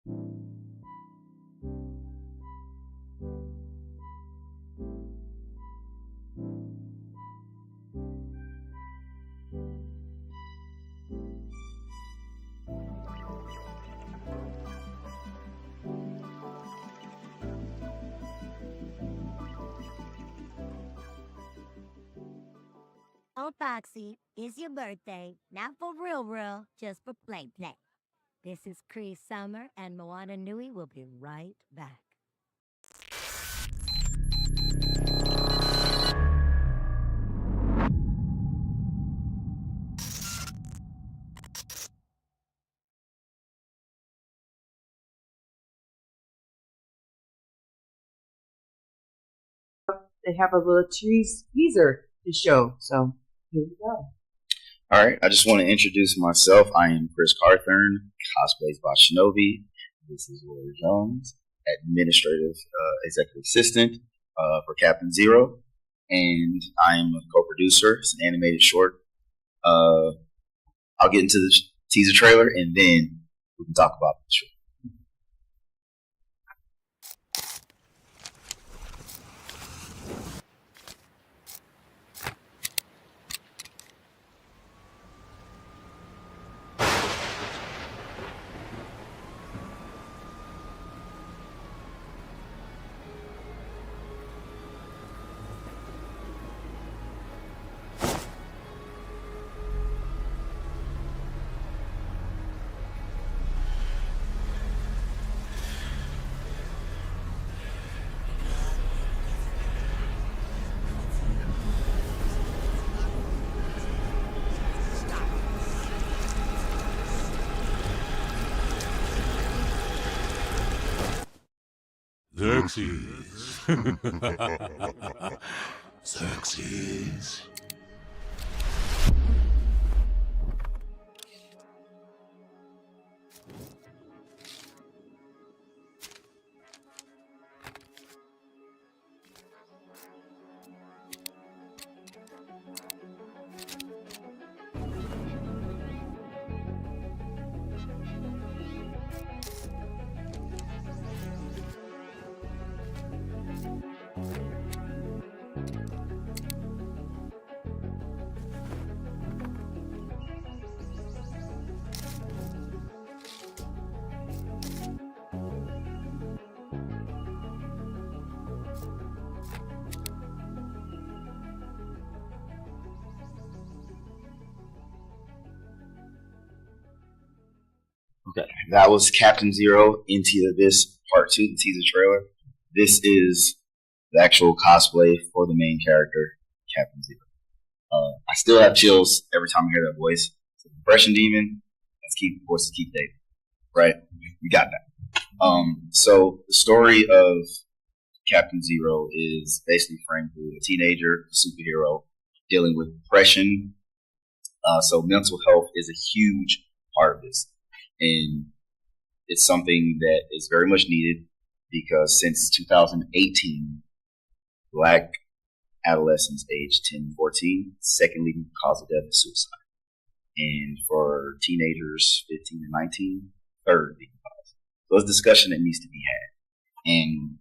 Oh, Foxy, it's your birthday. Not for real, real, just for play, play. This is Cree Summer, and Moana Nui will be right back. They have a little teaser to show. So here we go. All right, I just want to introduce myself. I am Chris Carthern, cosplays by Shinobi. This is Laura Jones, administrative executive assistant for Captain Zero, and I am a co-producer. It's an animated short. I'll get into the teaser trailer, and then we can talk about the short. Xerxes. Xerxes. Okay, that was Captain Zero Into the Abyss Part 2, the teaser trailer. This is the actual cosplay for the main character, Captain Zero. I still have chills every time I hear that voice. It's a depression demon. Let's keep voices keep dating, right? We got that. So the story of Captain Zero is basically framed through a teenager, a superhero, dealing with depression. So mental health is a huge part of this. And it's something that is very much needed because since 2018, Black adolescents aged 10 to 14, second leading cause of death is suicide. And for teenagers 15 to 19, third leading cause. So it's a discussion that needs to be had. And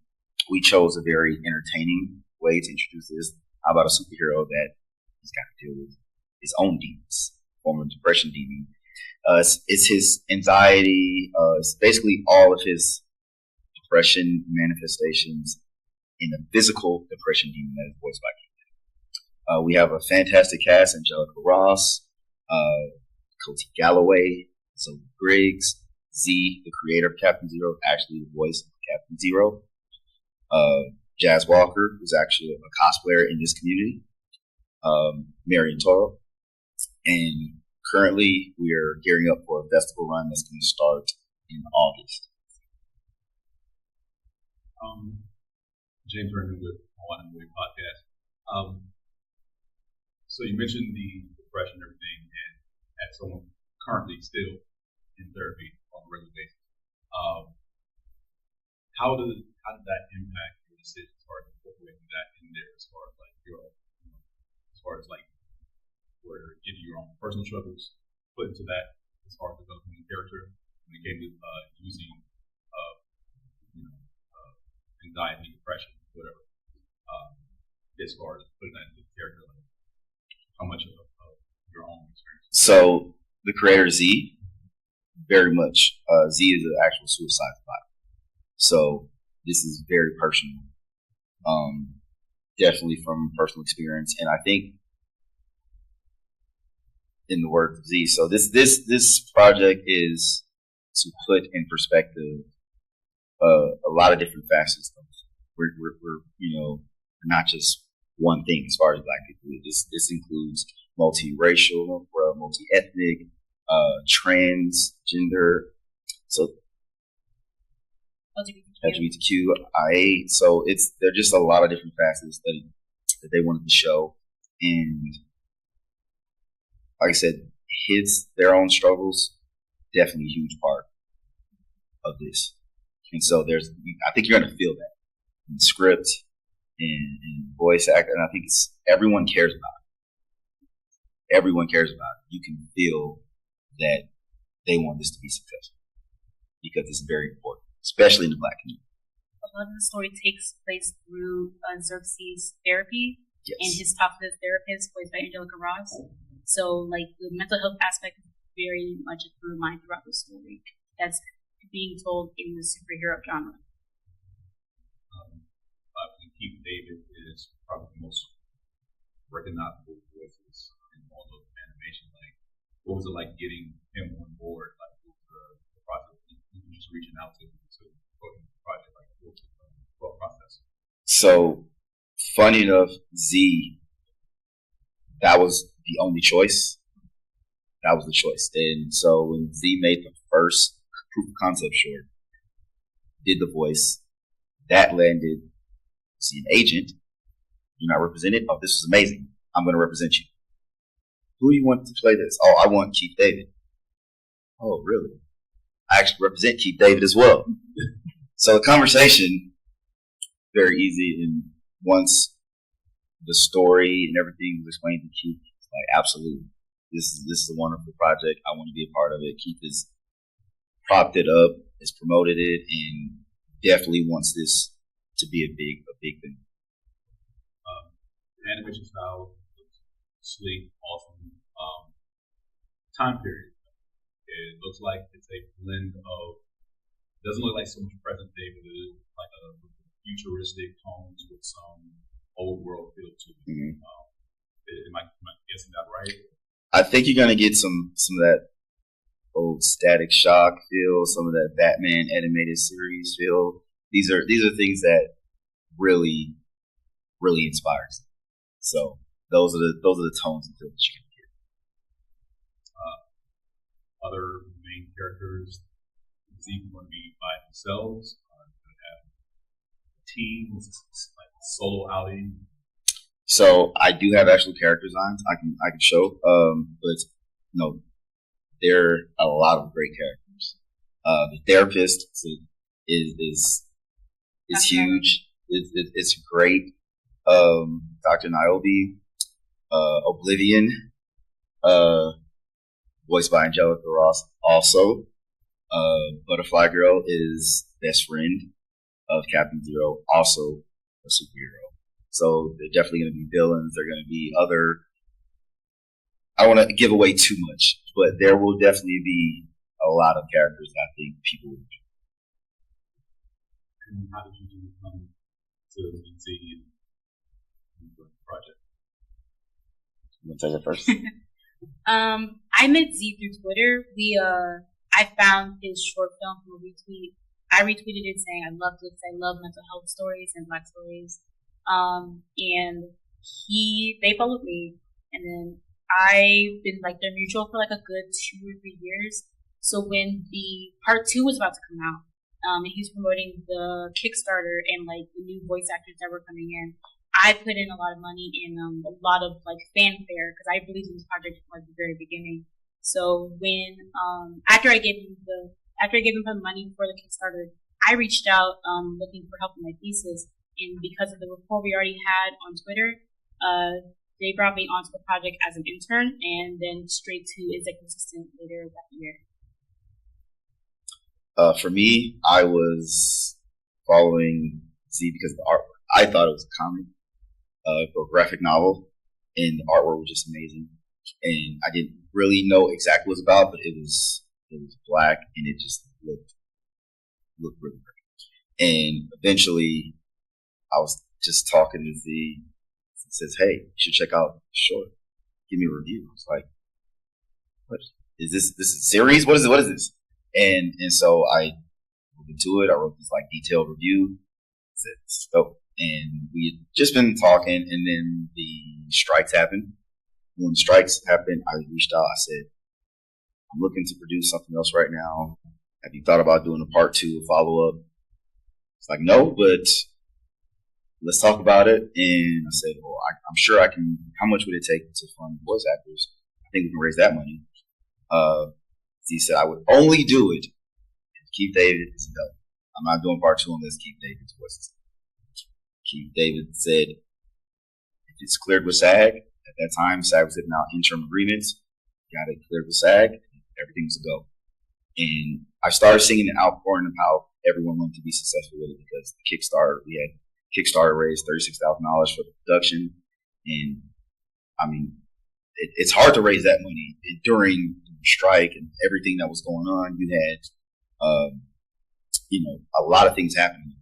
we chose a very entertaining way to introduce this. How about a superhero that he's got to deal with his own demons, former depression demon. It's his anxiety. It's basically all of his depression manifestations in a physical depression demon that is voiced by King. We have a fantastic cast: Angelica Ross, Coty Galloway, Zoe Briggs, Z, the creator of Captain Zero, actually the voice of Captain Zero. Jazz Walker, who's actually a cosplayer in this community. Marion Toro, and currently, we are gearing up for a festival run that's going to start in August. James Herndon with Moana Nui Podcast. So you mentioned the depression and everything, and as someone currently still in therapy on a regular basis, how did that impact your decision as far as incorporating that in there, as far as like your, as far as like where getting your own personal struggles put into that, as far as developing the character when it came to using anxiety, depression, whatever. As far as putting that into the character, like how much of your own experience? So the creator Z, very much. Z is an actual suicide plot. So this is very personal. Definitely from personal experience, and I think in the words of Z. So this project is to put in perspective a lot of different facets. We're not just one thing as far as Black people. This includes multiracial, multi-ethnic, transgender, so LGBTQIA. So there are just a lot of different facets that they wanted to show, and like I said, their own struggles definitely a huge part of this. And so I think you're going to feel that in the script and voice act, and I think everyone cares about it. Everyone cares about it. You can feel that they want this to be successful because it's very important, especially in the Black community. A lot of the story takes place through Xerxes' therapy and Yes. his talk with his therapist, voiced by Angelica Ross. So, like, the mental health aspect is very much a through line throughout the story that's being told in the superhero genre. Keith David is probably the most recognizable voices in all of animation. Like, what was it like getting him on board? Like, what was the process? Just reaching out to put in the project, like, what was the process? So, funny enough, Z, that was the only choice. That was the choice. And so when Z made the first proof of concept short, did the voice, that landed Z an agent. You're not represented. Oh, this is amazing. I'm going to represent you. Who do you want to play this? Oh, I want Keith David. Oh, really? I actually represent Keith David as well. So the conversation, very easy. And once the story and everything was explained to Keith, it's like, absolutely. This is a wonderful project. I want to be a part of it. Keith has propped it up, has promoted it, and definitely wants this to be a big thing. The animation style looks sleek, awesome. Time period. It looks like it's a blend of. It doesn't look like so much present day, but it is like a futuristic tones with some old world feel to it. Mm-hmm. Am I guessing that right? I think you're gonna get some of that old Static Shock feel, some of that Batman animated series feel. These are things that really inspires. So those are the tones and feels you can get. Other main characters, is he going to be by themselves? Going to have a team, like solo outing? So I do have actual character designs I can show, but no, there are a lot of great characters. The therapist is huge. It's great. Dr. Niobe, Oblivion, voiced by Angelica Ross. Also, Butterfly Girl is best friend of Captain Zero, also a superhero. So they're definitely going to be villains. They're going to be other. I don't want to give away too much, but there will definitely be a lot of characters that I think people will enjoy. And how did you come to see the project? You want to take it first? I met Z through Twitter. I found his short film from a retweet. I retweeted it saying I loved it because I love mental health stories and Black stories. And they followed me, and then I've been like their mutual for like a good 2 or 3 years. So when the part 2 was about to come out, and he was promoting the Kickstarter and like the new voice actors that were coming in, I put in a lot of money and a lot of like fanfare because I believed in this project from like the very beginning. So when after I gave him the money for the Kickstarter, I reached out looking for help in my thesis, and because of the rapport we already had on Twitter, they brought me onto the project as an intern and then straight to executive assistant later that year. For me, I was following Z because the artwork. I thought it was a comic, or graphic novel, and the artwork was just amazing. And I didn't really know exactly what it was about, but it was black and it just looked really great. And eventually, I was just talking to Z. He says, "Hey, you should check out the short. Give me a review." I was like, "What is this? This is a series? What is it? What is this?" And so I looked into it. I wrote this like detailed review. I said, "Oh," and we had just been talking, and then the strikes happened. When the strikes happened, I reached out. I said, "I'm looking to produce something else right now. Have you thought about doing a part 2, a follow up?" It's like, "No, but let's talk about it." And I said, "Well, I'm sure I can. How much would it take to fund voice actors? I think we can raise that money." He said, "I would only do it if Keith David is available. I'm not doing part 2 unless Keith David's voice is." Keith David said, "If it's cleared with SAG," at that time, SAG was giving out interim agreements. Got it cleared with SAG. Everything was a go. And I started seeing an outpouring of how everyone wanted to be successful with it because the Kickstarter raised $36,000 for the production. And I mean, it's hard to raise that money during the strike and everything that was going on. You had, a lot of things happening.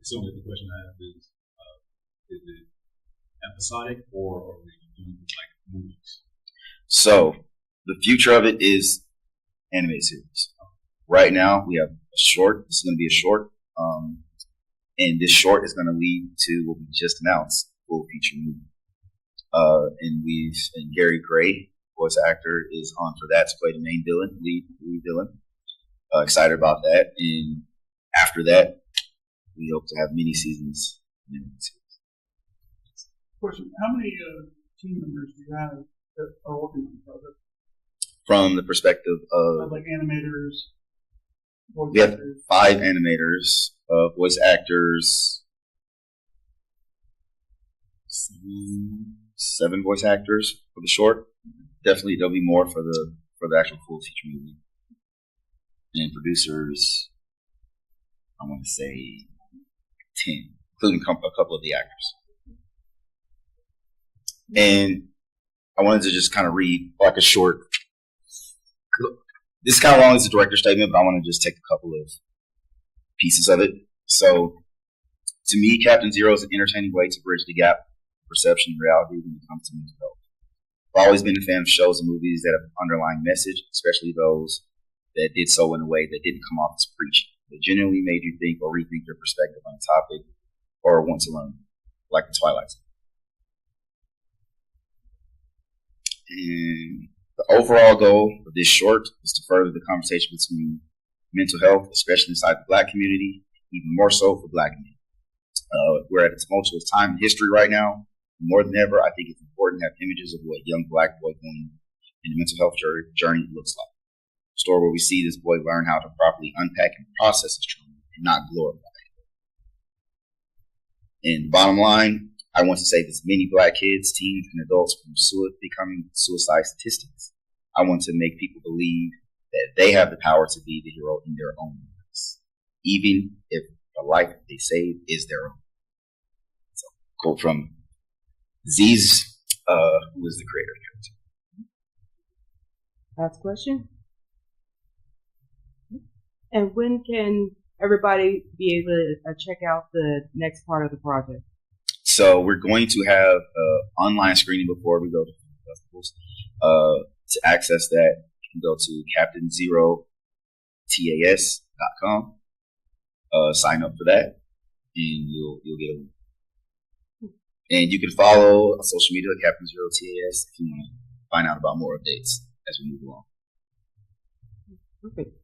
So the question I have is it episodic or are we doing like movies? So the future of it is animated series. Right now we have a short. This is going to be a short, and this short is going to lead to what we just announced, full feature movie. And Gary Gray, voice actor, is on for that to play the main villain, lead villain. Excited about that, and after that, we hope to have mini seasons. Question: how many team members do you have that are working on the project? From the perspective of like animators, voice we have actors. 5 animators, voice actors, 7 voice actors for the short. Definitely, there'll be more for the actual full feature movie. And producers, I want to say 10, including a couple of the actors. And I wanted to just kind of read like a short. This is kind of long as a director's statement, but I want to just take a couple of pieces of it. So, to me, Captain Zero is an entertaining way to bridge the gap of perception and reality when it comes to mental health. I've always been a fan of shows and movies that have an underlying message, especially those that did so in a way that didn't come off as preachy. That genuinely made you think or rethink your perspective on a topic or want to learn, like the Twilight Zone. And the overall goal of this short is to further the conversation between mental health, especially inside the Black community, even more so for Black men. We're at a tumultuous time in history right now. More than ever, I think it's important to have images of what a young Black boy going in a mental health journey looks like. A story where we see this boy learn how to properly unpack and process his trauma and not glorify it. And the bottom line, I want to save as many Black kids, teens, and adults from becoming suicide statistics. I want to make people believe that they have the power to be the hero in their own lives, even if the life they save is their own. So, quote from Z's, who is the creator of the character. Last question. And when can everybody be able to check out the next part of the project? So we're going to have an online screening before we go to festivals. To access that, you can go to CaptainZeroTAS.com. Sign up for that, and you'll get a link. And you can follow on social media Captain Zero TAS if you want to find out about more updates as we move along. Perfect.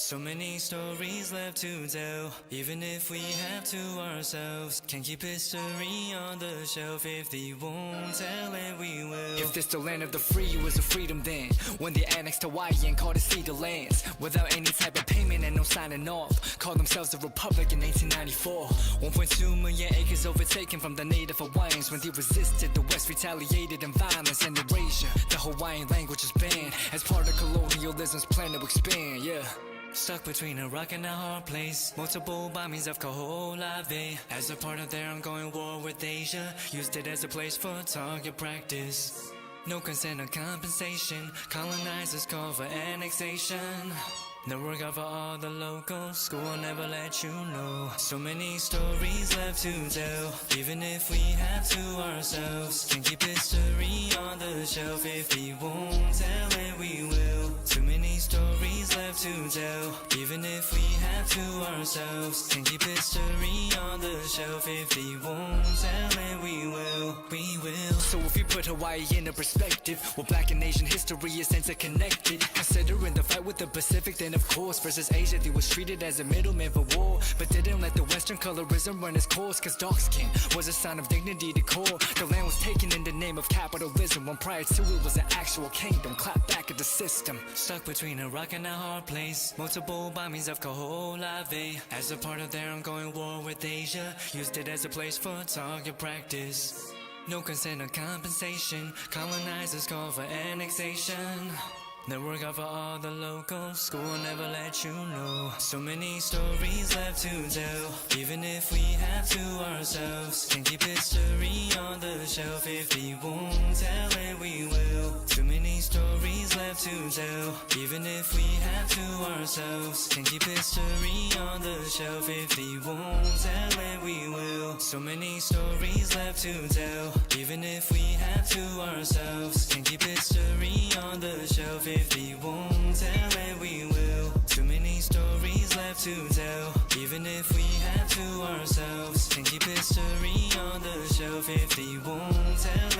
So many stories left to tell, even if we have to ourselves. Can't keep history on the shelf. If they won't tell it, we will. If this the land of the free, it was a freedom then. When they annexed Hawaii and called it cedar lands, without any type of payment and no signing off. Called themselves a republic in 1894. 1.2 million acres overtaken from the native Hawaiians. When they resisted, the West retaliated in violence and erasure. The Hawaiian language is banned as part of colonialism's plan to expand, yeah. Stuck between a rock and a hard place. Multiple bombings of Kaho'olawe as a part of their ongoing war with Asia. Used it as a place for target practice. No consent or compensation. Colonizers call for annexation. The work of all the locals. School will never let you know. So many stories left to tell, even if we have to ourselves. Can't keep history on the shelf. If we won't tell it, we will. Too many stories left to tell, even if we have to ourselves. Can't keep history on the shelf. If we won't tell it, we will. We will. So if you put Hawaii into perspective, well, Black and Asian history is interconnected. Considering the fight with the Pacific, then of course versus Asia, they was treated as a middleman for war, but didn't let the Western colorism run its course. Cause dark skin was a sign of dignity to core. The land was taken in the name of capitalism, when prior to it was an actual kingdom. Clap back at the system. Stuck between a rock and a hard place. Multiple bombings of Kaho'olawe as a part of their ongoing war with Asia. Used it as a place for target practice. No consent or compensation. Colonizers call for annexation. The work of all the locals. School will never let you know. So many stories left to tell, even if we have to ourselves. Can't keep history on the shelf. If we won't tell it, we will. Too many stories left to tell, even if we have to ourselves. Can't keep history on the shelf. If we won't tell it, we will. So many stories left to tell, even if we have to ourselves. Can't keep history on the shelf. If we won't tell it, we will. Too many stories left to tell, even if we have to ourselves. Can't keep history on the shelf. If we won't tell